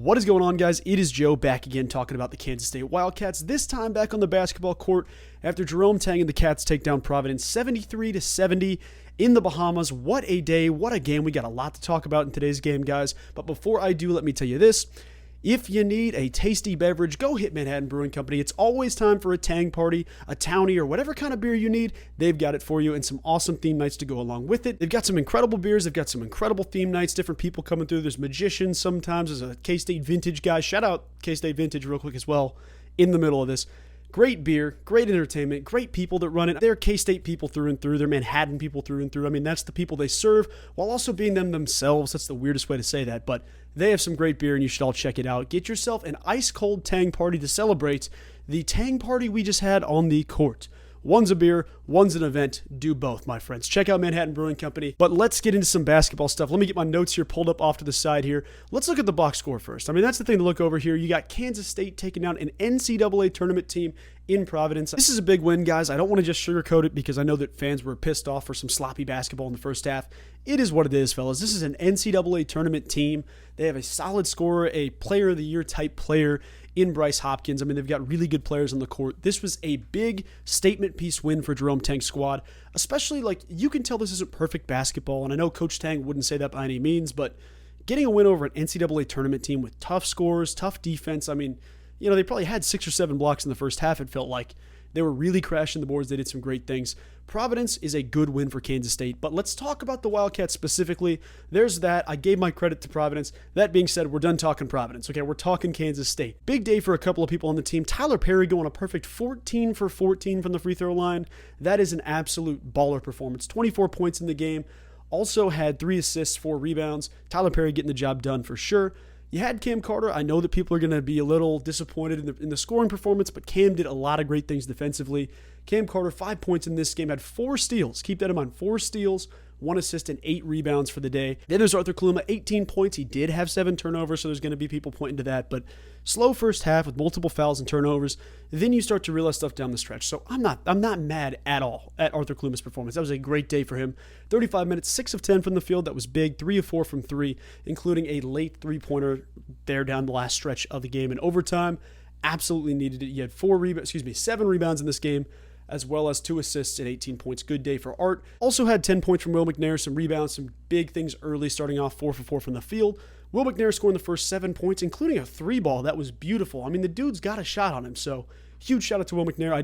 What is going on, guys? It is Joe back again talking about the Kansas State Wildcats, this time back on the basketball court after Jerome, Tang, and the Cats take down Providence 73-70 in the Bahamas. What a day, what a game. We got a lot to talk about in today's game, guys. But before I do, let me tell you this. If you need a tasty beverage, go hit Manhattan Brewing Company. It's always time for a Tang party, a townie, or whatever kind of beer you need. They've got it for you, and some awesome theme nights to go along with it. They've got some incredible beers. They've got some incredible theme nights, different people coming through. There's magicians sometimes. There's a K-State Vintage guy. Shout out K-State Vintage real quick as well in the middle of this. Great beer, great entertainment, great people that run it. They're K-State people through and through. They're Manhattan people through and through. I mean, that's the people they serve while also being them themselves. That's the weirdest way to say that, but they have some great beer and you should all check it out. Get yourself an ice-cold Tang party to celebrate the Tang party we just had on the court. One's a beer, one's an event. Do both, my friends. Check out Manhattan Brewing Company. But let's get into some basketball stuff. Let me get my notes here pulled up off to the side here. Let's look at the box score first. I mean, that's the thing to look over here. You got Kansas State taking down an NCAA tournament team in Providence. This is a big win, guys. I don't want to just sugarcoat it because I know that fans were pissed off for some sloppy basketball in the first half. It is what it is, fellas. This is an NCAA tournament team. They have a solid scorer, a player of the year type player in Bryce Hopkins. I mean, they've got really good players on the court. This was a big statement piece win for Jerome Tang's squad, especially like you can tell this isn't perfect basketball, and I know Coach Tang wouldn't say that by any means, but getting a win over an NCAA tournament team with tough scores, tough defense. I mean, you know, they probably had 6 or 7 blocks in the first half, it felt like. They were really crashing the boards. They did some great things. Providence is a good win for Kansas State, but let's talk about the Wildcats specifically. There's that. I gave my credit to Providence. That being said, we're done talking Providence. Okay, we're talking Kansas State. Big day for a couple of people on the team. Tyler Perry going a perfect 14 for 14 from the free throw line. That is an absolute baller performance. 24 points in the game. Also had 3 assists, 4 rebounds. Tyler Perry getting the job done for sure. You had Cam Carter. I know that people are going to be a little disappointed in the scoring performance, but Cam did a lot of great things defensively. Cam Carter, 5 points in this game, had 4 steals. Keep that in mind, 4 steals, 1 assist, and 8 rebounds for the day. Then there's Arthur Kaluma, 18 points. He did have 7 turnovers, so there's going to be people pointing to that, but slow first half with multiple fouls and turnovers. Then you start to realize stuff down the stretch. So I'm not mad at all at Arthur Kaluma's performance. That was a great day for him. 35 minutes, 6 of 10 from the field. That was big. 3 of 4 from 3, including a late three-pointer there down the last stretch of the game. In overtime, absolutely needed it. He had 7 rebounds in this game, as well as 2 assists and 18 points. Good day for Art. Also had 10 points from Will McNair, some rebounds, some big things early, starting off 4 for 4 from the field. Will McNair scoring the first 7 points, including a 3-ball. That was beautiful. I mean, the dude's got a shot on him, so huge shout out to Will McNair. I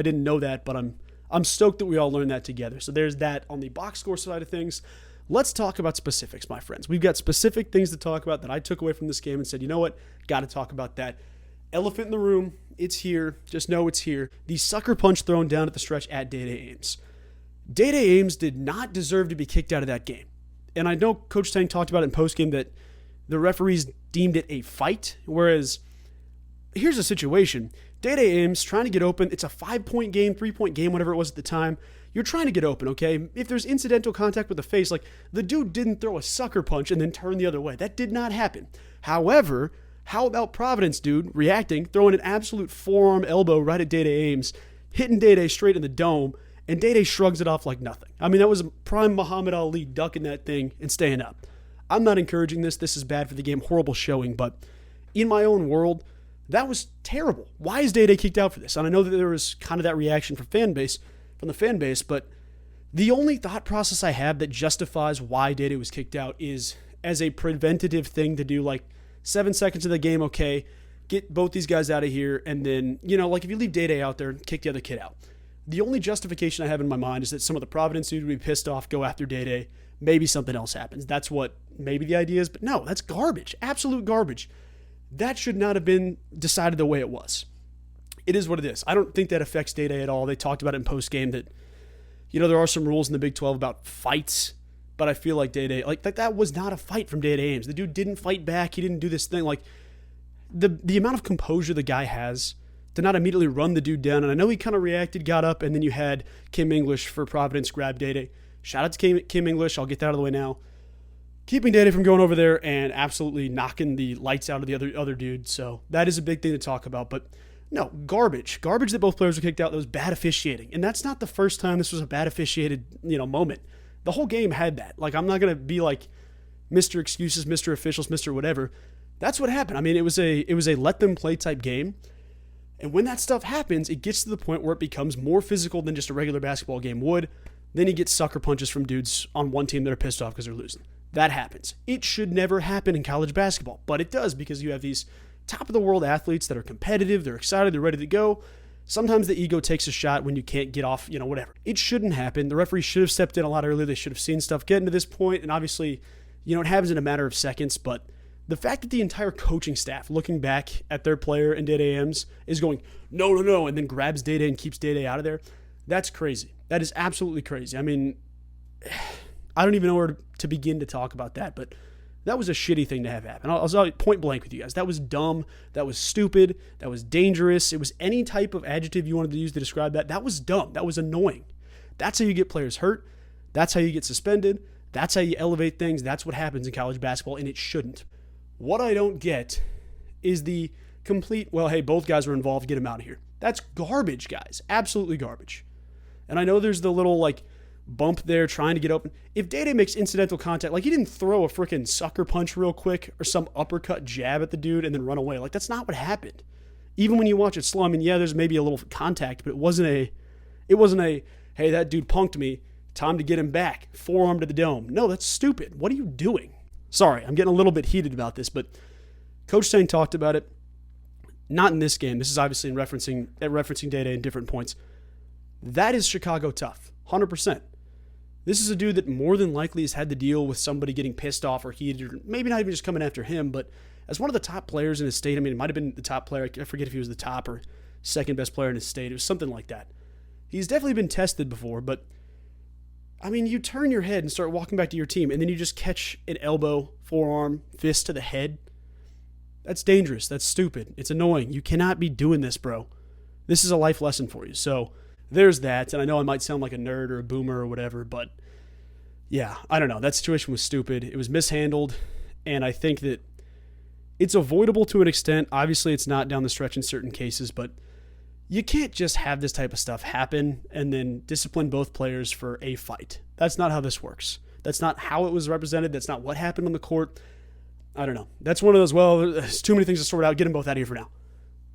didn't know that, but I'm stoked that we all learned that together. So there's that on the box score side of things. Let's talk about specifics, my friends. We've got specific things to talk about that I took away from this game and said, you know what, got to talk about that. Elephant in the room, it's here. Just know it's here. The sucker punch thrown down at the stretch at Day-Day Ames. Day-Day Ames did not deserve to be kicked out of that game. And I know Coach Tang talked about it in postgame that the referees deemed it a fight, whereas here's the situation. Day-Day Ames trying to get open. It's a 5-point game, 3-point game, whatever it was at the time. You're trying to get open, okay? If there's incidental contact with the face, like the dude didn't throw a sucker punch and then turn the other way. That did not happen. However, how about Providence, dude, reacting, throwing an absolute forearm elbow right at Day-Day Ames, hitting Day-Day straight in the dome, and Day-Day shrugs it off like nothing. I mean, that was prime Muhammad Ali ducking that thing and staying up. I'm not encouraging this. This is bad for the game. Horrible showing, but in my own world, that was terrible. Why is Day-Day kicked out for this? And I know that there was kind of that reaction from the fan base, but the only thought process I have that justifies why Day-Day was kicked out is as a preventative thing to do, like 7 seconds of the game, okay, get both these guys out of here, and then, you know, like if you leave Day-Day out there, kick the other kid out. The only justification I have in my mind is that some of the Providence dudes would be pissed off, go after Day-Day, maybe something else happens. That's what maybe the idea is, but no, that's garbage, absolute garbage. That should not have been decided the way it was. It is what it is. I don't think that affects Day-Day at all. They talked about it in postgame that, you know, there are some rules in the Big 12 about fights, but I feel like Day-Day, like that was not a fight from Day-Day Ames. The dude didn't fight back. He didn't do this thing. Like the amount of composure the guy has to not immediately run the dude down. And I know he kind of reacted, got up, and then you had Kim English for Providence grab Day-Day. Shout out to Kim English. I'll get that out of the way now. Keeping Day-Day from going over there and absolutely knocking the lights out of the other dude. So that is a big thing to talk about. But no, garbage that both players were kicked out. That was bad officiating. And that's not the first time this was a bad officiated, moment. The whole game had that. Like, I'm not going to be like Mr. Excuses, Mr. Officials, Mr. Whatever. That's what happened. I mean, it was a let them play type game. And when that stuff happens, it gets to the point where it becomes more physical than just a regular basketball game would. Then you get sucker punches from dudes on one team that are pissed off because they're losing. That happens. It should never happen in college basketball, but it does because you have these top-of-the-world athletes that are competitive, they're excited, they're ready to go. Sometimes the ego takes a shot when you can't get off, whatever. It shouldn't happen. The referee should have stepped in a lot earlier. They should have seen stuff getting to this point, and obviously, it happens in a matter of seconds, but the fact that the entire coaching staff, looking back at their player and Day-Day M's, is going, no, and then grabs Day-Day and keeps Day-Day out of there, that's crazy. That is absolutely crazy. I mean, I don't even know where to begin to talk about that, but that was a shitty thing to have happen. I'll point blank with you guys. That was dumb. That was stupid. That was dangerous. It was any type of adjective you wanted to use to describe that. That was dumb. That was annoying. That's how you get players hurt. That's how you get suspended. That's how you elevate things. That's what happens in college basketball, and it shouldn't. What I don't get is the complete, well, hey, both guys were involved. Get them out of here. That's garbage, guys. Absolutely garbage. And I know there's the little, bump there trying to get open. If Day-Day makes incidental contact, he didn't throw a freaking sucker punch real quick or some uppercut jab at the dude and then run away. That's not what happened. Even when you watch it slow, I mean, yeah, there's maybe a little contact, but it wasn't a, hey, that dude punked me, time to get him back, forearm to the dome. No, that's stupid. What are you doing? Sorry, I'm getting a little bit heated about this, but Coach Tang talked about it. Not in this game. This is obviously in referencing Day-Day in different points. That is Chicago tough, 100%. This is a dude that more than likely has had to deal with somebody getting pissed off or heated, or maybe not even just coming after him, but as one of the top players in his state, I mean, it might have been the top player. I forget if he was the top or second best player in his state. It was something like that. He's definitely been tested before, but I mean, you turn your head and start walking back to your team, and then you just catch an elbow, forearm, fist to the head. That's dangerous. That's stupid. It's annoying. You cannot be doing this, bro. This is a life lesson for you. So there's that, and I know I might sound like a nerd or a boomer or whatever, but yeah, I don't know. That situation was stupid. It was mishandled, and I think that it's avoidable to an extent. Obviously, it's not down the stretch in certain cases, but you can't just have this type of stuff happen and then discipline both players for a fight. That's not how this works. That's not how it was represented. That's not what happened on the court. I don't know. That's one of those, well, there's too many things to sort out. Get them both out of here for now.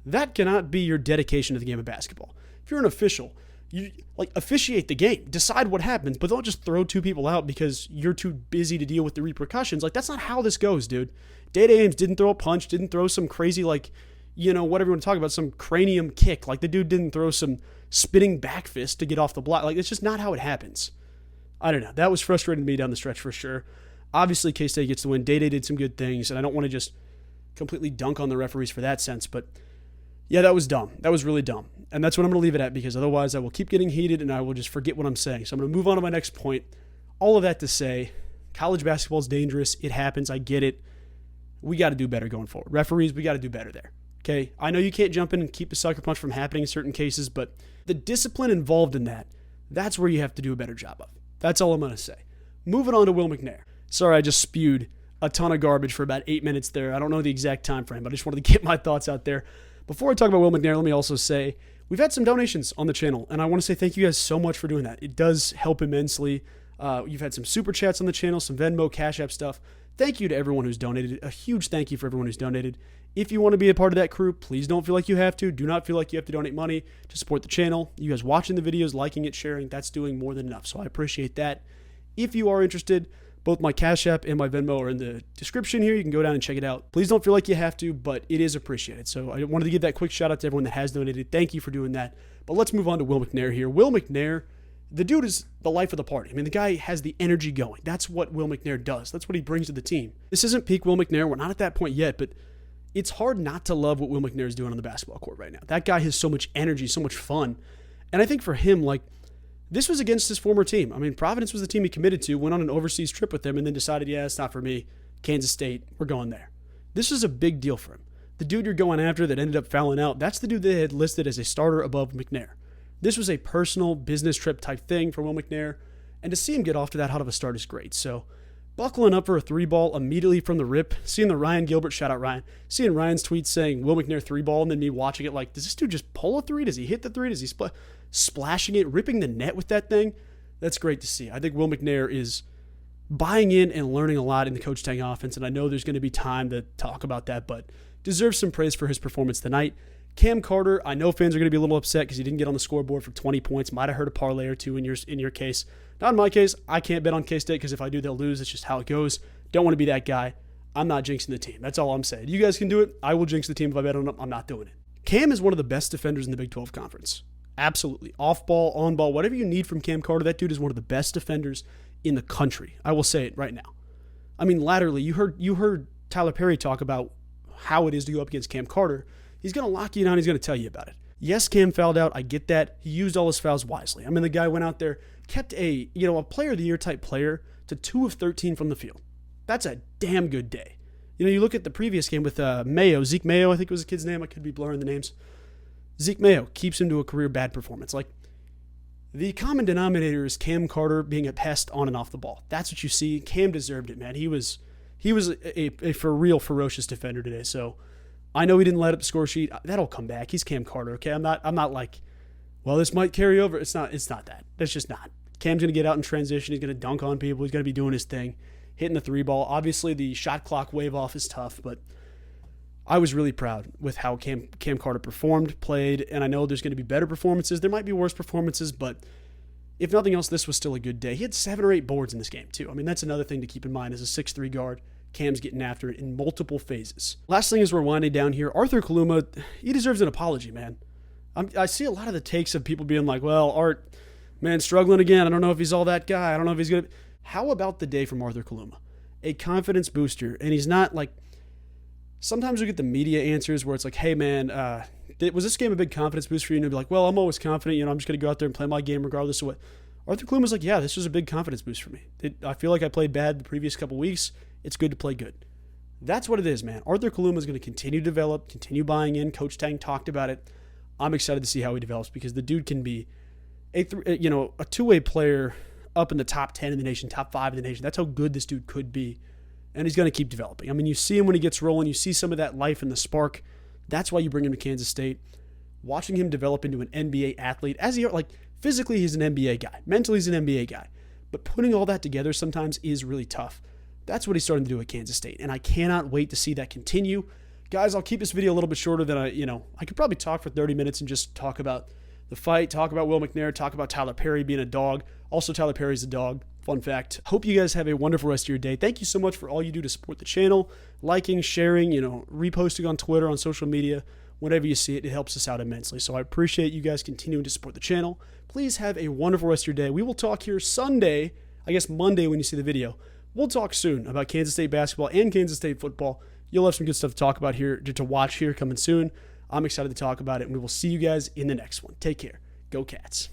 That cannot be your dedication to the game of basketball. If you're an official, you officiate the game, decide what happens, but don't just throw two people out because you're too busy to deal with the repercussions. That's not how this goes, dude. Day-Day Ames didn't throw a punch, didn't throw some crazy, whatever you want to talk about, some cranium kick. The dude didn't throw some spinning back fist to get off the block. It's just not how it happens. I don't know. That was frustrating to me down the stretch for sure. Obviously, K-State gets the win. Day-Day did some good things, and I don't want to just completely dunk on the referees for that sense, but yeah, that was dumb. That was really dumb. And that's what I'm going to leave it at, because otherwise I will keep getting heated and I will just forget what I'm saying. So I'm going to move on to my next point. All of that to say, college basketball is dangerous. It happens. I get it. We got to do better going forward. Referees, we got to do better there. Okay? I know you can't jump in and keep the sucker punch from happening in certain cases, but the discipline involved in that, that's where you have to do a better job of. That's all I'm going to say. Moving on to Will McNair. Sorry, I just spewed a ton of garbage for about 8 minutes there. I don't know the exact time frame, but I just wanted to get my thoughts out there. Before I talk about Will McNair, let me also say we've had some donations on the channel, and I want to say thank you guys so much for doing that. It does help immensely. You've had some super chats on the channel, some Venmo, Cash App stuff. Thank you to everyone who's donated. A huge thank you for everyone who's donated. If you want to be a part of that crew, please don't feel like you have to. Do not feel like you have to donate money to support the channel. You guys watching the videos, liking it, sharing, that's doing more than enough. So I appreciate that. If you are interested, both my Cash App and my Venmo are in the description here. You can go down and check it out. Please don't feel like you have to, but it is appreciated. So I wanted to give that quick shout out to everyone that has donated. Thank you for doing that. But let's move on to Will McNair here. Will McNair, the dude is the life of the party. I mean, the guy has the energy going. That's what Will McNair does. That's what he brings to the team. This isn't peak Will McNair. We're not at that point yet, but it's hard not to love what Will McNair is doing on the basketball court right now. That guy has so much energy, so much fun. And I think for him, this was against his former team. I mean, Providence was the team he committed to, went on an overseas trip with them, and then decided, yeah, it's not for me. Kansas State, we're going there. This was a big deal for him. The dude you're going after that ended up fouling out, that's the dude they had listed as a starter above McNair. This was a personal business trip type thing for Will McNair, and to see him get off to that hot of a start is great. So buckling up for a three ball immediately from the rip, seeing the Ryan Gilbert, shout out Ryan, seeing Ryan's tweet saying Will McNair three ball, and then me watching it does this dude just pull a three? Does he hit the three? Does he splashing it, ripping the net with that thing? That's great to see. I think Will McNair is buying in and learning a lot in the Coach Tang offense, and I know there's going to be time to talk about that, but deserves some praise for his performance tonight. Cam Carter, I know fans are going to be a little upset because he didn't get on the scoreboard for 20 points. Might have hurt a parlay or two in your case. Not in my case. I can't bet on K-State because if I do, they'll lose. It's just how it goes. Don't want to be that guy. I'm not jinxing the team. That's all I'm saying. You guys can do it. I will jinx the team if I bet on them. I'm not doing it. Cam is one of the best defenders in the Big 12 Conference. Absolutely. Off ball, on ball, whatever you need from Cam Carter, that dude is one of the best defenders in the country. I will say it right now. I mean, laterally, you heard Tyler Perry talk about how it is to go up against Cam Carter. He's going to lock you down. He's going to tell you about it. Yes, Cam fouled out. I get that. He used all his fouls wisely. I mean, the guy went out there, kept a player of the year type player to 2 of 13 from the field. That's a damn good day. You look at the previous game with Mayo, Zeke Mayo, I think was the kid's name. I could be blurring the names. Zeke Mayo keeps him to a career bad performance. Like, the common denominator is Cam Carter being a pest on and off the ball. That's what you see. Cam deserved it, man. He was a for real ferocious defender today. So I know he didn't light up the score sheet. That'll come back. He's Cam Carter, okay? I'm not like, well, this might carry over. It's not that. That's just not. Cam's going to get out in transition. He's going to dunk on people. He's going to be doing his thing, hitting the 3-ball. Obviously, the shot clock wave off is tough, but I was really proud with how Cam Carter performed, played, and I know there's going to be better performances. There might be worse performances, but if nothing else, this was still a good day. He had 7 or 8 boards in this game, too. I mean, that's another thing to keep in mind as a 6'3 guard. Cam's getting after it in multiple phases. Last thing as we're winding down here, Arthur Kaluma, he deserves an apology, man. I see a lot of the takes of people being like, well, Art, man, struggling again. I don't know if he's all that guy. I don't know if he's good. How about the day from Arthur Kaluma? A confidence booster, and he's not like, sometimes we get the media answers where it's like, hey, man, was this game a big confidence boost for you? And you'll be like, well, I'm always confident. I'm just going to go out there and play my game regardless of what. Arthur Kaluma's like, yeah, this was a big confidence boost for me. I feel like I played bad the previous couple weeks. It's good to play good. That's what it is, man. Arthur Kaluma is going to continue to develop, continue buying in. Coach Tang talked about it. I'm excited to see how he develops because the dude can be a two-way player up in the top 10 in the nation, top 5 in the nation. That's how good this dude could be. And he's going to keep developing. I mean, you see him when he gets rolling. You see some of that life and the spark. That's why you bring him to Kansas State. Watching him develop into an NBA athlete, physically he's an NBA guy. Mentally he's an NBA guy. But putting all that together sometimes is really tough. That's what he's starting to do at Kansas State. And I cannot wait to see that continue. Guys, I'll keep this video a little bit shorter than I could probably talk for 30 minutes and just talk about the fight, talk about Will McNair, talk about Tyler Perry being a dog. Also, Tyler Perry's a dog. Fun fact. Hope you guys have a wonderful rest of your day. Thank you so much for all you do to support the channel. Liking, sharing, reposting on Twitter, on social media. Whenever you see it, it helps us out immensely. So I appreciate you guys continuing to support the channel. Please have a wonderful rest of your day. We will talk here Sunday, I guess Monday when you see the video. We'll talk soon about Kansas State basketball and Kansas State football. You'll have some good stuff to talk about here, to watch here coming soon. I'm excited to talk about it, and we will see you guys in the next one. Take care. Go Cats.